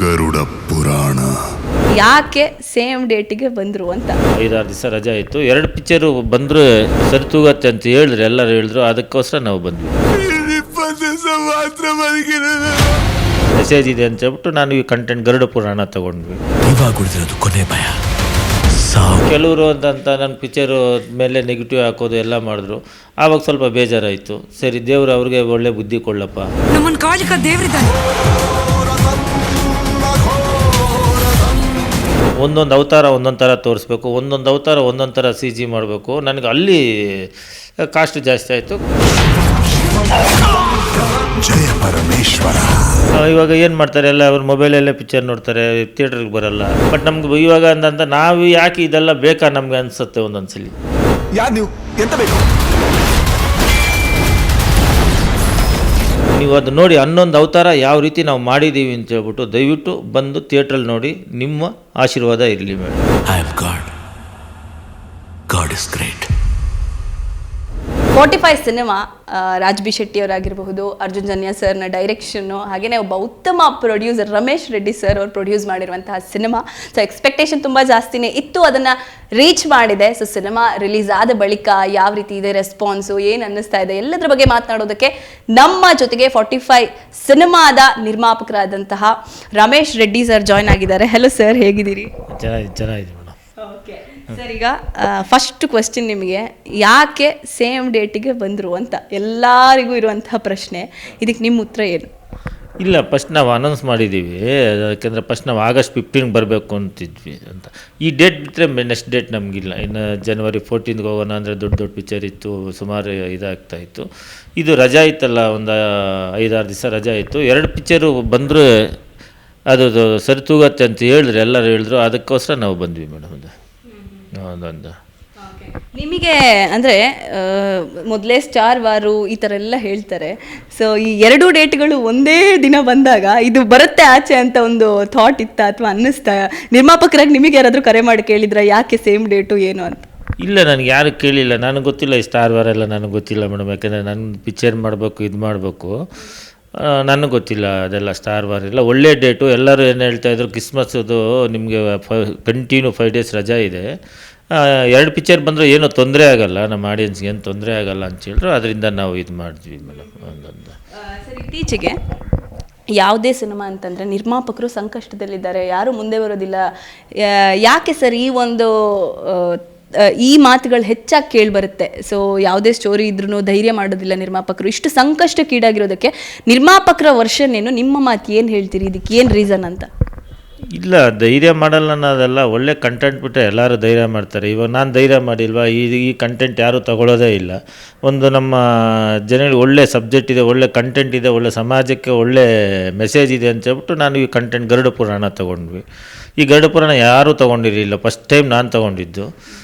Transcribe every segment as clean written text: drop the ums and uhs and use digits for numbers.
ಗರುಡ ಪುರಾಣ. ಯಾಕೆ ಸೇಮ್ ಡೇಟಿಗೆ ಬಂದರು ಅಂತ 5-6 ದಿವಸ ರಜೆ ಆಯಿತು. 2 ಪಿಕ್ಚರು ಬಂದರೆ ಸರಿತೂಗತ್ತೆ ಅಂತ ಹೇಳಿದ್ರು, ಎಲ್ಲರೂ ಹೇಳಿದ್ರು. ಅದಕ್ಕೋಸ್ಕರ ನಾವು ಬಂದ್ವಿ. 20 ದಿವಸ ಮಾತ್ರ ಬದುಕಿರೋದು. ಮೆಸೇಜ್ ಇದೆ ಅಂತ ಹೇಳ್ಬಿಟ್ಟು ನಾನು ಈ ಕಂಟೆಂಟ್ ಗರುಡ ಪುರಾಣ ತಗೊಂಡ್ವಿ. ಇವಾಗ ಉಳಿದಿರೋದು ಕೊನೆ ಭಯ. ಕೆಲವರು ಅಂತ ನನ್ನ ಪಿಕ್ಚರು ಮೇಲೆ ನೆಗೆಟಿವ್ ಹಾಕೋದು ಎಲ್ಲ ಮಾಡಿದ್ರು. ಆವಾಗ ಸ್ವಲ್ಪ ಬೇಜಾರಾಯಿತು. ಸರಿ, ದೇವ್ರು ಅವ್ರಿಗೆ ಒಳ್ಳೆ ಬುದ್ಧಿ ಕೊಡ್ಲಪ್ಪ. ನಮ್ಮನ್ನ ಕಾಳಿಕ ದೇವ್ರಿದ್ದಾನೆ. ಒಂದೊಂದು ಅವತಾರ ಒಂದೊಂದು ಥರ ತೋರಿಸ್ಬೇಕು, ಒಂದೊಂದು ಅವತಾರ ಒಂದೊಂದು ಥರ CG ಮಾಡಬೇಕು. ನನಗೆ ಅಲ್ಲಿ ಕಾಸ್ಟ್ ಜಾಸ್ತಿ ಆಯಿತು. ಜಯ ಪರಮೇಶ್ವರ. ಇವಾಗ ಏನು ಮಾಡ್ತಾರೆ, ಎಲ್ಲ ಅವ್ರ ಮೊಬೈಲಲ್ಲೇ ಪಿಕ್ಚರ್ ನೋಡ್ತಾರೆ, ಥಿಯೇಟ್ರಿಗೆ ಬರಲ್ಲ. ಬಟ್ ನಮ್ಗೆ ಇವಾಗ ಅಂತ ನಾವು ಯಾಕೆ ಇದೆಲ್ಲ ಬೇಕಾ ನಮ್ಗೆ ಅನಿಸುತ್ತೆ ಒಂದೊಂದ್ಸಲಿ. ಯಾರು ನೀವು ಎಂತ ಬೇಕು? ನೀವು ಅದು ನೋಡಿ, 11 ಅವತಾರ ಯಾವ ರೀತಿ ನಾವು ಮಾಡಿದ್ದೀವಿ ಅಂತ ಹೇಳ್ಬಿಟ್ಟು ದಯವಿಟ್ಟು ಬಂದು ಥಿಯೇಟ್ರಲ್ಲಿ ನೋಡಿ. ನಿಮ್ಮ ಆಶೀರ್ವಾದ ಇರಲಿ madam. I am god. God is great. 45 cinema Raj B Shetty ಅವರಾಗಿರಬಹುದು, ಅರ್ಜುನ್ ಜನ್ಯ ಸರ್ನ ಡೈರೆಕ್ಷನ್ನು, ಹಾಗೆಯೇ ಒಬ್ಬ ಉತ್ತಮ ಪ್ರೊಡ್ಯೂಸರ್ ರಮೇಶ್ ರೆಡ್ಡಿ ಸರ್ ಅವರು ಪ್ರೊಡ್ಯೂಸ್ ಮಾಡಿರುವಂತಹ ಸಿನಿಮಾ. ಸೊ ಎಕ್ಸ್ಪೆಕ್ಟೇಷನ್ ತುಂಬ ಜಾಸ್ತಿನೇ ಇತ್ತು, ಅದನ್ನು ರೀಚ್ ಮಾಡಿದೆ. ಸೊ ಸಿನಿಮಾ ರಿಲೀಸ್ ಆದ ಬಳಿಕ ಯಾವ ರೀತಿ ಇದೆ ರೆಸ್ಪಾನ್ಸು, ಏನು ಅನ್ನಿಸ್ತಾ ಇದೆ, ಎಲ್ಲದರ ಬಗ್ಗೆ ಮಾತನಾಡೋದಕ್ಕೆ ನಮ್ಮ ಜೊತೆಗೆ 45 ಸಿನಿಮಾದ ನಿರ್ಮಾಪಕರಾದಂತಹ ರಮೇಶ್ ರೆಡ್ಡಿ ಸರ್ ಜಾಯ್ನ್ ಆಗಿದ್ದಾರೆ. ಹೆಲೋ ಸರ್, ಹೇಗಿದ್ದೀರಿ? ಚೆನ್ನಾಗಿದೆ ಮೇಡಮ್. ಓಕೆ ಸರ್, ಈಗ ಫಸ್ಟ್ ಕ್ವೆಶ್ಚನ್ ನಿಮಗೆ, ಯಾಕೆ ಸೇಮ್ ಡೇಟಿಗೆ ಬಂದರು ಅಂತ ಎಲ್ಲರಿಗೂ ಇರುವಂತಹ ಪ್ರಶ್ನೆ. ಇದಕ್ಕೆ ನಿಮ್ಮ ಉತ್ತರ ಏನು? ಇಲ್ಲ, ಫಸ್ಟ್ ನಾವು ಅನೌನ್ಸ್ ಮಾಡಿದ್ದೀವಿ. ಯಾಕೆಂದರೆ ಫಸ್ಟ್ ನಾವು ಆಗಸ್ಟ್ 15 ಬರಬೇಕು ಅಂತಿದ್ವಿ ಅಂತ. ಈ ಡೇಟ್ ಬಿಟ್ಟರೆ ನೆಕ್ಸ್ಟ್ ಡೇಟ್ ನಮಗಿಲ್ಲ. ಇನ್ನು ಜನವರಿ 14ಗೆ ಹೋಗೋಣ ಅಂದರೆ ದೊಡ್ಡ ಪಿಕ್ಚರ್ ಇತ್ತು, ಸುಮಾರು ಇದಾಗ್ತಾಯಿತ್ತು. ಇದು ರಜಾ ಇತ್ತಲ್ಲ, ಒಂದು 5-6 ದಿವಸ ರಜಾ ಇತ್ತು. 2 ಪಿಕ್ಚರು ಬಂದರೆ ಅದು ಸರಿತೂಗತ್ತೆ ಅಂತ ಹೇಳಿದ್ರು, ಎಲ್ಲರೂ ಹೇಳಿದ್ರು. ಅದಕ್ಕೋಸ್ಕರ ನಾವು ಬಂದ್ವಿ ಮೇಡಮ್. ಅದೊಂದು ನಿಮಗೆ ಅಂದರೆ ಮೊದಲೇ ಸ್ಟಾರ್ ವಾರು ಈ ಥರ ಎಲ್ಲ ಹೇಳ್ತಾರೆ. ಸೊ ಈ 2 ಡೇಟ್ಗಳು ಒಂದೇ ದಿನ ಬಂದಾಗ ಇದು ಬರುತ್ತೆ ಆಚೆ ಅಂತ ಒಂದು ಥಾಟ್ ಇತ್ತಾ, ಅಥವಾ ಅನ್ನಿಸ್ತಾ? ನಿರ್ಮಾಪಕರಾಗಿ ನಿಮಗೆ ಯಾರಾದರೂ ಕರೆ ಮಾಡಿ ಕೇಳಿದ್ರ ಯಾಕೆ ಸೇಮ್ ಡೇಟು ಏನು ಅಂತ? ಇಲ್ಲ, ನನಗೆ ಯಾರು ಕೇಳಿಲ್ಲ. ನನಗೆ ಗೊತ್ತಿಲ್ಲ ಈ ಸ್ಟಾರ್ ವಾರ್ ಎಲ್ಲ, ನನಗೆ ಗೊತ್ತಿಲ್ಲ ಮೇಡಮ್. ಯಾಕೆಂದರೆ ನನ್ನ ಪಿಕ್ಚರ್ ಮಾಡಬೇಕು, ಇದು ಮಾಡಬೇಕು, ನನಗೆ ಗೊತ್ತಿಲ್ಲ ಅದೆಲ್ಲ. ಸ್ಟಾರ್ ವಾರ್ ಎಲ್ಲ ಒಳ್ಳೆ ಡೇಟು. ಎಲ್ಲರೂ ಏನು ಹೇಳ್ತಾಯಿದ್ರು, ಕ್ರಿಸ್ಮಸ್ದು ನಿಮಗೆ ಕಂಟಿನ್ಯೂ 5 ಡೇಸ್ ರಜಾ ಇದೆ, 2 ಪಿಕ್ಚರ್ ಬಂದರೆ ಏನೂ ತೊಂದರೆ ಆಗೋಲ್ಲ, ನಮ್ಮ ಆಡಿಯನ್ಸ್ಗೆ ಏನು ತೊಂದರೆ ಆಗೋಲ್ಲ ಅಂತ ಹೇಳಿದ್ರು. ಅದರಿಂದ ನಾವು ಇದು ಮಾಡಿದ್ವಿ ಮೇಡಮ್. ಒಂದೊಂದು ಸರ್, ಇತ್ತೀಚೆಗೆ ಯಾವುದೇ ಸಿನಿಮಾ ಅಂತಂದರೆ ನಿರ್ಮಾಪಕರು ಸಂಕಷ್ಟದಲ್ಲಿದ್ದಾರೆ, ಯಾರೂ ಮುಂದೆ ಬರೋದಿಲ್ಲ. ಯಾಕೆ ಸರ್ ಈ ಮಾತುಗಳು ಹೆಚ್ಚಾಗಿ ಕೇಳಿಬರುತ್ತೆ? ಸೊ ಯಾವುದೇ ಸ್ಟೋರಿ ಇದ್ರೂ ಧೈರ್ಯ ಮಾಡೋದಿಲ್ಲ ನಿರ್ಮಾಪಕರು. ಇಷ್ಟು ಸಂಕಷ್ಟಕ್ಕೀಡಾಗಿರೋದಕ್ಕೆ ನಿರ್ಮಾಪಕರ ವರ್ಷನ್ ಏನು? ನಿಮ್ಮ ಮಾತು ಏನು ಹೇಳ್ತೀರಿ? ಇದಕ್ಕೆ ಏನು ರೀಸನ್ ಅಂತ? ಇಲ್ಲ, ಧೈರ್ಯ ಮಾಡಲ್ಲ ಅನ್ನೋದೆಲ್ಲ. ಒಳ್ಳೆ ಕಂಟೆಂಟ್ ಬಿಟ್ಟರೆ ಎಲ್ಲರೂ ಧೈರ್ಯ ಮಾಡ್ತಾರೆ. ಇವಾಗ ನಾನು ಧೈರ್ಯ ಮಾಡಿಲ್ವಾ? ಈ ಕಂಟೆಂಟ್ ಯಾರೂ ತಗೊಳ್ಳೋದೇ ಇಲ್ಲ. ಒಂದು ನಮ್ಮ ಜನರಿಗೆ ಒಳ್ಳೆ ಸಬ್ಜೆಕ್ಟ್ ಇದೆ, ಒಳ್ಳೆ ಕಂಟೆಂಟ್ ಇದೆ, ಒಳ್ಳೆ ಸಮಾಜಕ್ಕೆ ಒಳ್ಳೆ ಮೆಸೇಜ್ ಇದೆ ಅಂತ ಹೇಳ್ಬಿಟ್ಟು ನಾನು ಈ ಕಂಟೆಂಟ್ ಗರುಡ ಪುರಾಣ ತೊಗೊಂಡ್ವಿ. ಈ ಗರುಡ ಪುರಾಣ ಯಾರೂ ತೊಗೊಂಡಿರಲಿಲ್ಲ, ಫಸ್ಟ್ ಟೈಮ್ ನಾನು ತೊಗೊಂಡಿದ್ದು.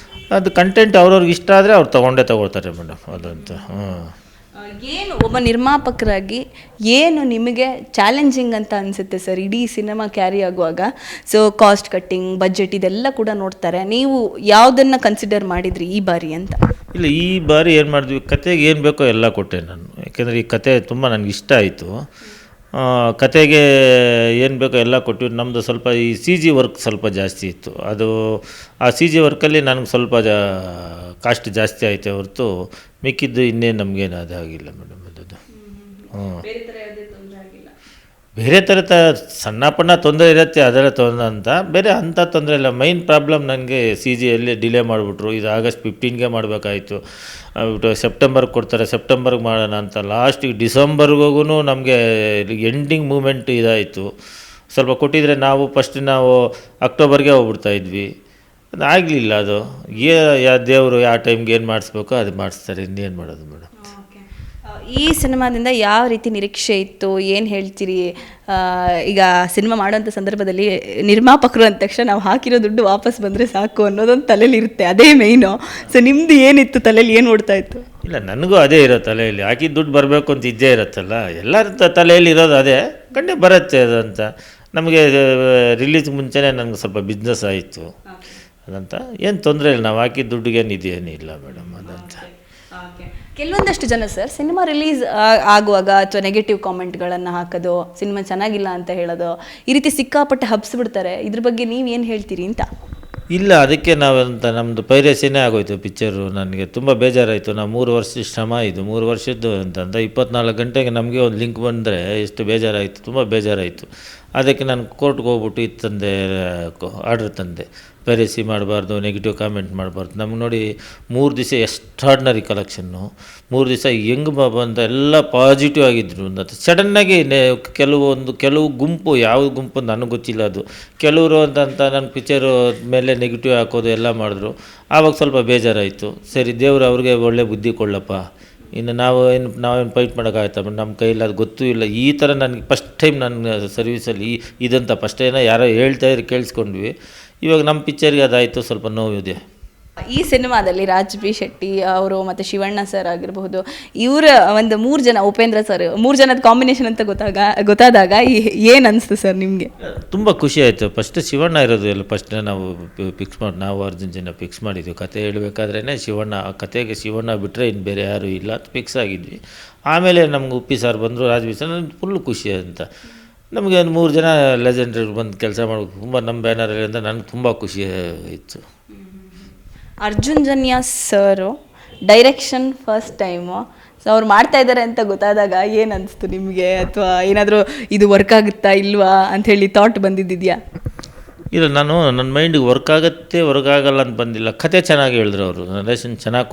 ಅದು ಕಂಟೆಂಟ್ ಅವ್ರವ್ರಿಗೆ ಇಷ್ಟ ಆದರೆ ಅವ್ರು ತೊಗೊಳ್ತಾರೆ ಮೇಡಮ್. ಅದಂತ ಏನು ಒಬ್ಬ ನಿರ್ಮಾಪಕರಾಗಿ ಏನು ನಿಮಗೆ ಚಾಲೆಂಜಿಂಗ್ ಅಂತ ಅನಿಸುತ್ತೆ ಸರ್ ಇಡೀ ಸಿನಿಮಾ ಕ್ಯಾರಿ ಆಗುವಾಗ? ಸೊ ಕಾಸ್ಟ್ ಕಟ್ಟಿಂಗ್, ಬಜೆಟ್ ಇದೆಲ್ಲ ಕೂಡ ನೋಡ್ತಾರೆ. ನೀವು ಯಾವುದನ್ನು ಕನ್ಸಿಡರ್ ಮಾಡಿದ್ರಿ ಈ ಬಾರಿ ಅಂತ? ಇಲ್ಲ, ಈ ಬಾರಿ ಏನು ಮಾಡಿದ್ವಿ, ಕತೆಗೆ ಏನು ಬೇಕೋ ಎಲ್ಲ ಕೊಟ್ಟೆ ನಾನು. ಯಾಕೆಂದರೆ ಈ ಕತೆ ತುಂಬ ನನಗೆ ಇಷ್ಟ ಆಯಿತು. ಕತೆಗೆ ಏನು ಬೇಕೋ ಎಲ್ಲ ಕೊಟ್ಟಿವಿ. ನಮ್ಮದು ಸ್ವಲ್ಪ ಈ CG ವರ್ಕ್ ಸ್ವಲ್ಪ ಜಾಸ್ತಿ ಇತ್ತು. ಅದು ಆ CG ವರ್ಕಲ್ಲಿ ನನಗೆ ಸ್ವಲ್ಪ ಕಾಸ್ಟ್ ಜಾಸ್ತಿ ಆಯಿತು ಹೊರತು ಮಿಕ್ಕಿದ್ದು ಇನ್ನೇನು ನಮಗೇನು ಅದಾಗಿಲ್ಲ ಮೇಡಮ್. ಅದು ಬೇರೆ ಥರ ಸಣ್ಣ ಪಣ್ಣ ತೊಂದರೆ ಇರುತ್ತೆ, ಅದರ ತೊಂದರೆ ಅಂತ ಬೇರೆ ಅಂಥ ತೊಂದರೆ ಇಲ್ಲ. ಮೈನ್ ಪ್ರಾಬ್ಲಮ್ ನನಗೆ CGಯಲ್ಲಿ ಡಿಲೇ ಮಾಡಿಬಿಟ್ರು. ಇದು ಆಗಸ್ಟ್ 15ಗೆ ಮಾಡಬೇಕಾಯಿತು, ಸೆಪ್ಟೆಂಬರ್ಗೆ ಕೊಡ್ತಾರೆ, ಸೆಪ್ಟೆಂಬರ್ಗೆ ಮಾಡೋಣ ಅಂತ. ಲಾಸ್ಟಿಗೆ ಡಿಸೆಂಬರ್ಗೂ ನಮಗೆ ಎಂಡಿಂಗ್ ಮೂಮೆಂಟ್ ಇದಾಯಿತು. ಸ್ವಲ್ಪ ಕೊಟ್ಟಿದ್ರೆ ನಾವು ಅಕ್ಟೋಬರ್ಗೆ ಹೋಗ್ಬಿಡ್ತಾಯಿದ್ವಿ. ಅದು ಆಗಲಿಲ್ಲ. ಅದು ದೇವರು ಯಾವ ಟೈಮ್ಗೆ ಏನು ಮಾಡಿಸ್ಬೇಕೋ ಅದು ಮಾಡಿಸ್ತಾರೆ, ಇನ್ನೇನು ಮಾಡೋದು ಮೇಡಮ್. ಈ ಸಿನಿಮಾದಿಂದ ಯಾವ ರೀತಿ ನಿರೀಕ್ಷೆ ಇತ್ತು, ಏನು ಹೇಳ್ತೀರಿ? ಈಗ ಸಿನಿಮಾ ಮಾಡೋಂಥ ಸಂದರ್ಭದಲ್ಲಿ ನಿರ್ಮಾಪಕರು ಅಂದ ತಕ್ಷಣ ನಾವು ಹಾಕಿರೋ ದುಡ್ಡು ವಾಪಸ್ ಬಂದರೆ ಸಾಕು ಅನ್ನೋದೊಂದು ತಲೆಯಲ್ಲಿ ಇರುತ್ತೆ, ಅದೇ ಮೇಯ್ನು. ಸೊ ನಿಮ್ಮದು ಏನಿತ್ತು ತಲೆಯಲ್ಲಿ, ಏನು ಓಡ್ತಾ ಇತ್ತು? ಇಲ್ಲ, ನನಗೂ ಅದೇ ಇರೋ ತಲೆಯಲ್ಲಿ. ಹಾಕಿದ ದುಡ್ಡು ಬರಬೇಕು ಅಂತ ಇದ್ದೇ ಇರುತ್ತಲ್ಲ, ಎಲ್ಲರ ತಲೆಯಲ್ಲಿ ಇರೋದು ಅದೇ. ಕಂಡೆ ಬರುತ್ತೆ ಅದು ಅಂತ. ನಮಗೆ ರಿಲೀಸ್ ಮುಂಚೆನೇ ನನಗೆ ಸ್ವಲ್ಪ ಬಿಸ್ನೆಸ್ ಆಯಿತು ಅದಂತ. ಏನು ತೊಂದರೆ ಇಲ್ಲ, ನಾವು ಹಾಕಿದ ದುಡ್ಡಿಗೇನು ಇದೇನಿಲ್ಲ ಮೇಡಮ್. ಅದಂತ ಕೆಲವೊಂದಷ್ಟು ಜನ ಸರ್ ಸಿನಿಮಾ ರಿಲೀಸ್ ಆಗುವಾಗ ಅಥವಾ ನೆಗೆಟಿವ್ ಕಾಮೆಂಟ್ಗಳನ್ನು ಹಾಕೋದು, ಸಿನಿಮಾ ಚೆನ್ನಾಗಿಲ್ಲ ಅಂತ ಹೇಳೋದು, ಈ ರೀತಿ ಸಿಕ್ಕಾಪಟ್ಟೆ ಹಬ್ಸ್ಬಿಡ್ತಾರೆ. ಇದ್ರ ಬಗ್ಗೆ ನೀವು ಏನು ಹೇಳ್ತೀರಿ ಅಂತ? ಇಲ್ಲ, ಅದಕ್ಕೆ ನಾವಂತ ನಮ್ಮದು ಪೈರೇಸಿನೇ ಆಗೋಯ್ತು ಪಿಕ್ಚರು. ನನಗೆ ತುಂಬ ಬೇಜಾರಾಯಿತು. ನಾವು 3 ವರ್ಷದ ಶ್ರಮ ಇದು 3 ವರ್ಷದ್ದು ಅಂತಂದ 24 ಗಂಟೆಗೆ ನಮಗೆ ಒಂದು ಲಿಂಕ್ ಬಂದರೆ ಎಷ್ಟು ಬೇಜಾರಾಯಿತು, ತುಂಬ ಬೇಜಾರಾಯಿತು. ಅದಕ್ಕೆ ನಾನು ಕೋರ್ಟ್ಗೆ ಹೋಗ್ಬಿಟ್ಟು ಇದು ತಂದೆ, ಆರ್ಡ್ರ್ ತಂದೆ, ಪೈರೇಸಿ ಮಾಡಬಾರ್ದು, ನೆಗೆಟಿವ್ ಕಾಮೆಂಟ್ ಮಾಡಬಾರ್ದು. ನಮ್ಗೆ ನೋಡಿ 3 ದಿವಸ ಎಕ್ಸ್ಟ್ರಾರ್ಡ್ನರಿ ಕಲೆಕ್ಷನ್ನು. 3 ದಿವಸ ಹೆಂಗೆ ಬಂದ ಎಲ್ಲ ಪಾಸಿಟಿವ್ ಆಗಿದ್ರು. ಮತ್ತು ಸಡನ್ನಾಗಿ ಕೆಲವು ಗುಂಪು, ಯಾವ ಗುಂಪು ನನಗೆ ಗೊತ್ತಿಲ್ಲ, ಅದು ಕೆಲವರು ಅಂತ ನನ್ನ ಪಿಕ್ಚರು ಮೇಲೆ ನೆಗೆಟಿವ್ ಹಾಕೋದು ಎಲ್ಲ ಮಾಡಿದ್ರು. ಆವಾಗ ಸ್ವಲ್ಪ ಬೇಜಾರಾಯಿತು. ಸರಿ, ದೇವರು ಅವ್ರಿಗೆ ಒಳ್ಳೆ ಬುದ್ಧಿ ಕೊಡಲಪ್ಪ. ಇನ್ನು ನಾವೇನು ಫೈಟ್ ಮಾಡೋಕ್ಕಾಗತ್ತಾ? ನಮ್ಮ ಕೈಯಲ್ಲಿ ಅದು ಗೊತ್ತೂ ಇಲ್ಲ. ಈ ಥರ ನನಗೆ ಫಸ್ಟ್ ಟೈಮ್ ನನ್ನ ಸರ್ವೀಸಲ್ಲಿ ಇದಂತ ಫಸ್ಟ್ ಏನೋ ಯಾರೋ ಹೇಳ್ತಾಯಿದ್ರು ಕೇಳಿಸ್ಕೊಂಡ್ವಿ. ಇವಾಗ ನಮ್ಮ ಪಿಕ್ಚರ್ಗೆ ಅದಾಯಿತು, ಸ್ವಲ್ಪ ನೋವಿದೆ. ಈ ಸಿನಿಮಾದಲ್ಲಿ ರಾಜ್ ಬಿ ಶೆಟ್ಟಿ ಅವರು ಮತ್ತು ಶಿವಣ್ಣ ಸರ್ ಆಗಿರಬಹುದು, ಇವರ ಒಂದು 3 ಜನ, ಉಪೇಂದ್ರ ಸರ್, 3 ಜನದ ಕಾಂಬಿನೇಷನ್ ಅಂತ ಗೊತ್ತಾದಾಗ ಏನು ಅನಿಸ್ತು ಸರ್ ನಿಮಗೆ? ತುಂಬ ಖುಷಿ ಆಯಿತು. ಫಸ್ಟ್ ಶಿವಣ್ಣ ಇರೋದು ಎಲ್ಲ ಫಸ್ಟ್ ನಾವು ನಾವು ಅರ್ಜುನ್ ಜನ ಫಿಕ್ಸ್ ಮಾಡಿದ್ವಿ. ಕತೆ ಹೇಳಬೇಕಾದ್ರೇ ಶಿವಣ್ಣ, ಆ ಕತೆಗೆ ಶಿವಣ್ಣ ಬಿಟ್ಟರೆ ಇನ್ನು ಬೇರೆ ಯಾರೂ ಇಲ್ಲ ಅಂತ ಫಿಕ್ಸ್ ಆಗಿದ್ವಿ. ಆಮೇಲೆ ನಮ್ಗೆ ಉಪ್ಪಿ ಸರ್ ಬಂದರು, ರಾಜ್ ಬಿ ಸರ್, ನನಗೆ ಫುಲ್ಲು ಖುಷಿ ಅಂತ. ನಮಗೆ ಒಂದು 3 ಜನ ಲೆಜೆಂಡ್ರು ಬಂದು ಕೆಲಸ ಮಾಡೋದು ತುಂಬ ನಮ್ಮ ಬ್ಯಾನರಲ್ಲಿ ಅಂತ ನನಗೆ ತುಂಬ ಖುಷಿ ಇತ್ತು. ಅರ್ಜುನ್ ಜನ್ಯ ಸರು ಡೈರೆಕ್ಷನ್ ಫಸ್ಟ್ ಟೈಮು, ಸೊ ಅವ್ರು ಮಾಡ್ತಾ ಇದ್ದಾರೆ ಅಂತ ಗೊತ್ತಾದಾಗ ಏನು ಅನಿಸ್ತು ನಿಮಗೆ? ಅಥವಾ ಏನಾದರೂ ಇದು ವರ್ಕ್ ಆಗುತ್ತಾ ಇಲ್ವಾ ಅಂಥೇಳಿ ಥಾಟ್ ಬಂದಿದ್ದಿದೆಯಾ? ಇಲ್ಲ, ನನ್ನ ಮೈಂಡಿಗೆ ವರ್ಕ್ ಆಗಲ್ಲ ಅಂತ ಬಂದಿಲ್ಲ. ಕತೆ ಚೆನ್ನಾಗಿ ಹೇಳಿದ್ರು ಅವರು, ನರೇಶನ್ ಚೆನ್ನಾಗಿ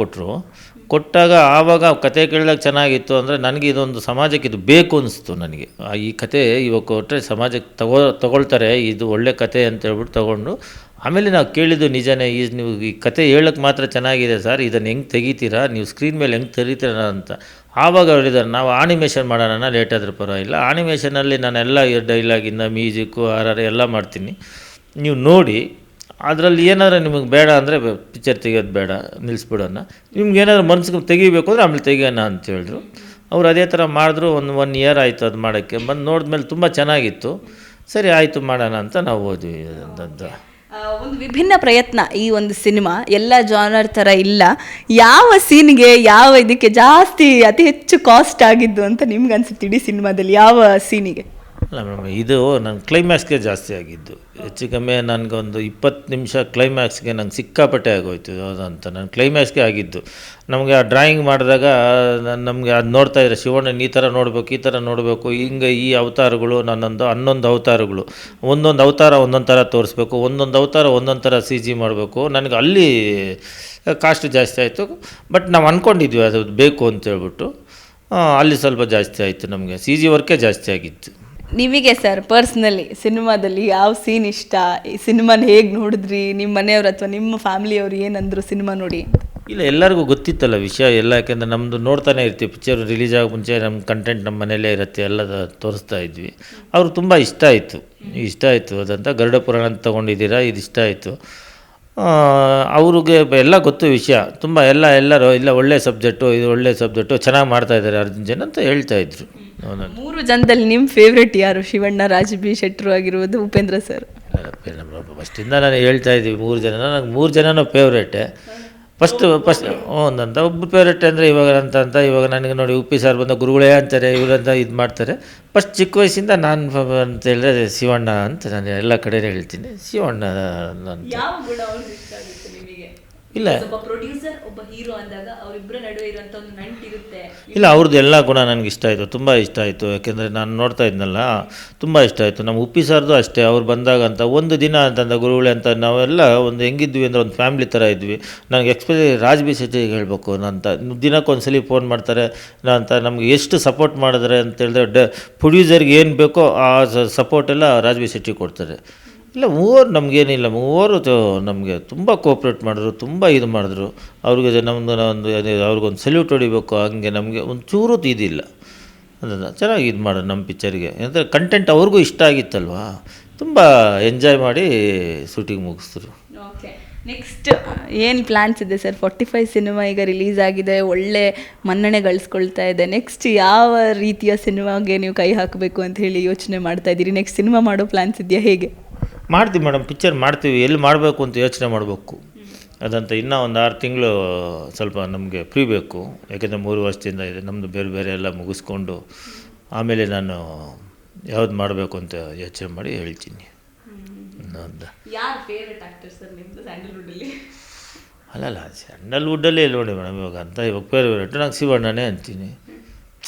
ಕೊಟ್ಟಾಗ ಆವಾಗ ಕತೆ ಕೇಳಿದಾಗ ಚೆನ್ನಾಗಿತ್ತು. ಅಂದರೆ ನನಗೆ ಇದೊಂದು ಸಮಾಜಕ್ಕೆ ಇದು ಬೇಕು ಅನಿಸ್ತು. ನನಗೆ ಈ ಕತೆ ಇವಾಗ ಕೊಟ್ಟರೆ ಸಮಾಜಕ್ಕೆ ತಗೊಳ್ತಾರೆ, ಇದು ಒಳ್ಳೆ ಕತೆ ಅಂತ ಹೇಳ್ಬಿಟ್ಟು ತೊಗೊಂಡು ಆಮೇಲೆ ನಾವು ಕೇಳಿದ್ದು ನಿಜನೇ, ನೀವು ಈ ಕತೆ ಹೇಳೋಕ್ಕೆ ಮಾತ್ರ ಚೆನ್ನಾಗಿದೆ ಸರ್, ಇದನ್ನು ಹೆಂಗೆ ತೆಗಿತೀರಾ, ನೀವು ಸ್ಕ್ರೀನ್ ಮೇಲೆ ಹೆಂಗೆ ತೆಗಿತೀರಾ ಅಂತ. ಆವಾಗ ಹೇಳಿದ್ದಾರೆ, ನಾವು ಆನಿಮೇಷನ್ ಮಾಡೋಣ, ಲೇಟ್ ಆದರೂ ಪರವಾಗಿಲ್ಲ, ಆನಿಮೇಷನಲ್ಲಿ ನಾನೆಲ್ಲ ಡೈಲಾಗಿಂದ ಮ್ಯೂಸಿಕ್ಕು RR ಎಲ್ಲ ಮಾಡ್ತೀನಿ, ನೀವು ನೋಡಿ, ಅದರಲ್ಲಿ ಏನಾದರೂ ನಿಮಗೆ ಬೇಡ ಅಂದರೆ ಪಿಕ್ಚರ್ ತೆಗಿಯೋದು ಬೇಡ, ನಿಲ್ಲಿಸ್ಬಿಡೋಣ, ನಿಮ್ಗೆ ಏನಾದರೂ ಮನಸ್ಸಿಗೆ ತೆಗಿಬೇಕು ಅಂದರೆ ಆಮೇಲೆ ತೆಗಿಯೋಣ ಅಂತ ಹೇಳಿದ್ರು. ಅವ್ರು ಅದೇ ಥರ ಮಾಡಿದ್ರು. 1 ಇಯರ್ ಆಯಿತು ಅದು ಮಾಡೋಕ್ಕೆ. ಬಂದು ನೋಡಿದ್ಮೇಲೆ ತುಂಬ ಚೆನ್ನಾಗಿತ್ತು. ಸರಿ ಆಯಿತು ಮಾಡೋಣ ಅಂತ ನಾವು ಹೋದ್ವಿ ಅಂತ. ಒಂದು ವಿಭಿನ್ನ ಪ್ರಯತ್ನ ಈ ಒಂದು ಸಿನಿಮಾ, ಎಲ್ಲ ಜಾನರ್ ಥರ ಇಲ್ಲ. ಯಾವ ಸೀನ್ಗೆ, ಯಾವ ಇದಕ್ಕೆ ಜಾಸ್ತಿ ಅತಿ ಹೆಚ್ಚು ಕಾಸ್ಟ್ ಆಗಿದ್ದು ಅಂತ ನಿಮ್ಗೆ ಅನ್ಸುತ್ತೆ ಇಡೀ ಸಿನಿಮಾದಲ್ಲಿ? ಯಾವ ಸೀನಿಗೆ? ಅಲ್ಲ ಮೇಡಮ್, ಇದು ನನ್ನ ಕ್ಲೈಮ್ಯಾಕ್ಸ್ಗೆ ಜಾಸ್ತಿ ಆಗಿದ್ದು. ಹೆಚ್ಚು ಕಮ್ಮಿ ನನಗೊಂದು 20 ನಿಮಿಷ ಕ್ಲೈಮ್ಯಾಕ್ಸ್ಗೆ ನಂಗೆ ಸಿಕ್ಕಾಪಟ್ಟೆ ಆಗೋಯ್ತು. ಯಾವುದಂತ ನನ್ನ ಕ್ಲೈಮ್ಯಾಕ್ಸ್ಗೆ ಆಗಿದ್ದು. ನಮಗೆ ಆ ಡ್ರಾಯಿಂಗ್ ಮಾಡಿದಾಗ ನಮಗೆ ಅದು ನೋಡ್ತಾಯಿದ್ರೆ ಶಿವಣ್ಣನ ಈ ಥರ ನೋಡಬೇಕು, ಈ ಥರ ನೋಡಬೇಕು, ಹಿಂಗೆ ಈ ಅವತಾರಗಳು, 11 ಅವತಾರಗಳು, ಒಂದೊಂದು ಅವತಾರ ಒಂದೊಂದು ಥರ ತೋರಿಸ್ಬೇಕು, ಒಂದೊಂದು ಅವತಾರ ಒಂದೊಂದು ಥರ CG ಮಾಡಬೇಕು. ನನಗೆ ಅಲ್ಲಿ ಕಾಸ್ಟ್ ಜಾಸ್ತಿ ಆಯಿತು. ಬಟ್ ನಾವು ಅಂದ್ಕೊಂಡಿದ್ವಿ ಅದು ಬೇಕು ಅಂತೇಳ್ಬಿಟ್ಟು, ಅಲ್ಲಿ ಸ್ವಲ್ಪ ಜಾಸ್ತಿ ಆಯಿತು. ನಮಗೆ CG ವರ್ಕೇ ಜಾಸ್ತಿ ಆಗಿತ್ತು. ನಿಮಗೆ ಸರ್ ಪರ್ಸ್ನಲಿ ಸಿನಿಮಾದಲ್ಲಿ ಯಾವ ಸೀನ್ ಇಷ್ಟ? ಈ ಸಿನಿಮಾನ ಹೇಗೆ ನೋಡಿದ್ರಿ? ನಿಮ್ಮ ಮನೆಯವರು ಅಥವಾ ನಿಮ್ಮ ಫ್ಯಾಮಿಲಿಯವರು ಏನಂದ್ರು ಸಿನಿಮಾ ನೋಡಿ? ಇಲ್ಲ, ಎಲ್ಲರಿಗೂ ಗೊತ್ತಿತ್ತಲ್ಲ ವಿಷಯ ಎಲ್ಲ, ಯಾಕೆಂದರೆ ನಮ್ಮದು ನೋಡ್ತಾನೆ ಇರ್ತೀವಿ. ಪಿಕ್ಚರ್ ರಿಲೀಸ್ ಆಗೋ ಮುಂಚೆ ನಮ್ಮ ಕಂಟೆಂಟ್ ನಮ್ಮ ಮನೆಯಲ್ಲೇ ಇರುತ್ತೆ, ಎಲ್ಲ ತೋರಿಸ್ತಾ ಇದ್ವಿ. ಅವ್ರಿಗೆ ತುಂಬ ಇಷ್ಟ ಆಯಿತು ಅದಂತ. ಗರುಡ ಪುರಾಣ ಅಂತ ತೊಗೊಂಡಿದ್ದೀರಾ, ಇದು ಇಷ್ಟ ಆಯಿತು ಅವ್ರಿಗೆ. ಎಲ್ಲ ಗೊತ್ತು ವಿಷಯ ತುಂಬ. ಎಲ್ಲರೂ ಇಲ್ಲ ಒಳ್ಳೆ ಸಬ್ಜೆಕ್ಟು, ಇದು ಒಳ್ಳೆ ಸಬ್ಜೆಕ್ಟು, ಚೆನ್ನಾಗಿ ಮಾಡ್ತಾಯಿದ್ದಾರೆ ಅರ್ಜುನ್ ಜನ ಅಂತ ಹೇಳ್ತಾಯಿದ್ರು. 3 ಜನದಲ್ಲಿ ನಿಮ್ಮ ಫೇವ್ರೇಟ್ ಯಾರು? ಶಿವಣ್ಣ, ರಾಜ್ ಬಿ ಶೆಟ್ರು ಆಗಿರ್ಬೋದು, ಉಪೇಂದ್ರ ಸರ್? ಫಸ್ಟಿಂದ ನಾನು ಹೇಳ್ತಾ ಇದ್ದೀವಿ 3 ಜನ, ನನಗೆ 3 ಜನನೂ ಫೇವ್ರೇಟೆ. ಫಸ್ಟ್ ಒಂದಂತ ಒಬ್ಬ ಫೇವ್ರೇಟ್ ಅಂದರೆ ಇವಾಗ ನನಗೆ ನೋಡಿ ಉಪ್ಪಿ ಸರ್ ಬಂದ ಗುರುಗಳೇ ಅಂತಾರೆ, ಇವರಂತ ಇದು ಮಾಡ್ತಾರೆ. ಫಸ್ಟ್ ಚಿಕ್ಕ ವಯಸ್ಸಿಂದ ನಾನು ಅಂತ ಹೇಳಿದ್ರೆ ಶಿವಣ್ಣ ಅಂತ ನಾನು ಎಲ್ಲ ಕಡೆ ಹೇಳ್ತೀನಿ. ಶಿವಣ್ಣ ಅಂತ. ಇಲ್ಲ, ಪ್ರೊಡ್ಯೂಸರ್ ಒಬ್ಬ ಹೀರೋ ಅಂದಾಗ ಅವರಿಬ್ಬರ ನಡುವೆ ಇರುವಂತ ಒಂದು ನಂಟು ಇರುತ್ತೆ. ಇಲ್ಲ, ಅವ್ರದ್ದು ಎಲ್ಲ ಗುಣ ನನಗೆ ಇಷ್ಟ ಆಯಿತು, ತುಂಬ ಇಷ್ಟ ಆಯಿತು. ಯಾಕೆಂದರೆ ನಾನು ನೋಡ್ತಾ ಇದ್ನಲ್ಲ, ತುಂಬ ಇಷ್ಟ ಆಯಿತು. ನಮ್ಮ ಉಪ್ಪಿ ಸರ್ದು ಅಷ್ಟೇ, ಅವ್ರು ಬಂದಾಗ ಅಂತ ಒಂದು ದಿನ ಅಂತಂದ ಗುರುಗಳೇ ಅಂತ ನಾವೆಲ್ಲ ಒಂದು ಹೆಂಗಿದ್ವಿ ಅಂದರೆ ಒಂದು ಫ್ಯಾಮ್ಲಿ ಥರ ಇದ್ವಿ. ನನಗೆ ಎಕ್ಸ್ಪೆಷಲಿ ರಾಜ್ ಬಿ ಶೆಟ್ಟಿಗೆ ಹೇಳಬೇಕು ಅಂತ, ದಿನಕ್ಕೊಂದ್ಸಲಿ ಫೋನ್ ಮಾಡ್ತಾರೆ ಅಂತ. ನಮ್ಗೆ ಎಷ್ಟು ಸಪೋರ್ಟ್ ಮಾಡಿದ್ರೆ ಅಂತ ಹೇಳಿದ್ರೆ ಪ್ರೊಡ್ಯೂಸರ್ಗೆ ಏನು ಬೇಕೋ ಆ ಸಪೋರ್ಟ್ ಎಲ್ಲ ರಾಜ್ ಬಿ ಶೆಟ್ಟಿ ಕೊಡ್ತಾರೆ. ಇಲ್ಲ, ನಮಗೇನಿಲ್ಲ, ನಮಗೆ ತುಂಬ ಕೋಪ್ರೇಟ್ ಮಾಡಿದ್ರು, ತುಂಬ ಇದು ಮಾಡಿದ್ರು. ಅವ್ರಿಗೆ ಅವ್ರಿಗೊಂದು ಸಲ್ಯೂಟ್ ಹೊಡಿಬೇಕು. ಹಂಗೆ ನಮಗೆ ಒಂಚೂರು ಇದಿಲ್ಲ, ಅದನ್ನು ಚೆನ್ನಾಗಿ ಇದು ಮಾಡೋದು ನಮ್ಮ ಪಿಕ್ಚರ್ಗೆ. ಅಂದರೆ ಕಂಟೆಂಟ್ ಅವ್ರಿಗೂ ಇಷ್ಟ ಆಗಿತ್ತಲ್ವಾ, ತುಂಬ ಎಂಜಾಯ್ ಮಾಡಿ ಶೂಟಿಂಗ್ ಮುಗಿಸಿದ್ರು. ಓಕೆ, ನೆಕ್ಸ್ಟ್ ಏನು ಪ್ಲ್ಯಾನ್ಸ್ ಇದೆ ಸರ್? 45 ಸಿನಿಮಾ ಈಗ ರಿಲೀಸ್ ಆಗಿದೆ, ಒಳ್ಳೆ ಮನ್ನಣೆ ಗಳಿಸ್ಕೊಳ್ತಾ ಇದೆ. ನೆಕ್ಸ್ಟ್ ಯಾವ ರೀತಿಯ ಸಿನಿಮಾಗೆ ನೀವು ಕೈ ಹಾಕಬೇಕು ಅಂತ ಹೇಳಿ ಯೋಚನೆ ಮಾಡ್ತಾ ಇದ್ದೀರಿ? ನೆಕ್ಸ್ಟ್ ಸಿನಿಮಾ ಮಾಡೋ ಪ್ಲ್ಯಾನ್ಸ್ ಇದೆಯಾ? ಹೇಗೆ ಮಾಡ್ತೀವಿ ಮೇಡಮ್, ಪಿಕ್ಚರ್ ಮಾಡ್ತೀವಿ. ಎಲ್ಲಿ ಮಾಡಬೇಕು ಅಂತ ಯೋಚನೆ ಮಾಡಬೇಕು. ಅದಂತ ಇನ್ನೂ ಒಂದು 6 ತಿಂಗಳು ಸ್ವಲ್ಪ ನಮಗೆ ಫ್ರೀ ಬೇಕು, ಯಾಕೆಂದರೆ 3 ವರ್ಷದಿಂದ ಇದೆ ನಮ್ಮದು ಬೇರೆ ಬೇರೆ ಎಲ್ಲ ಮುಗಿಸ್ಕೊಂಡು ಆಮೇಲೆ ನಾನು ಯಾವ್ದು ಮಾಡಬೇಕು ಅಂತ ಯೋಚನೆ ಮಾಡಿ ಹೇಳ್ತೀನಿ. ಇನ್ನೊಂದು ಯಾರು ಫೇವ್ರೆಟ್ ಆಕ್ಟರ್ ಸರ್ ನಿಮ್ಮದು ಸ್ಯಾಂಡಲ್ವುಡ್ಡಲ್ಲಿ? ಅಲ್ಲಲ್ಲ, ಸ್ಯಾಂಡಲ್ವುಡ್ಡಲ್ಲೇ ನೋಡಿ ಮೇಡಮ್, ಇವಾಗ ಫೇವ್ರೇಟ್ ನಂಗೆ ಶಿವಣ್ಣನೇ ಅಂತೀನಿ.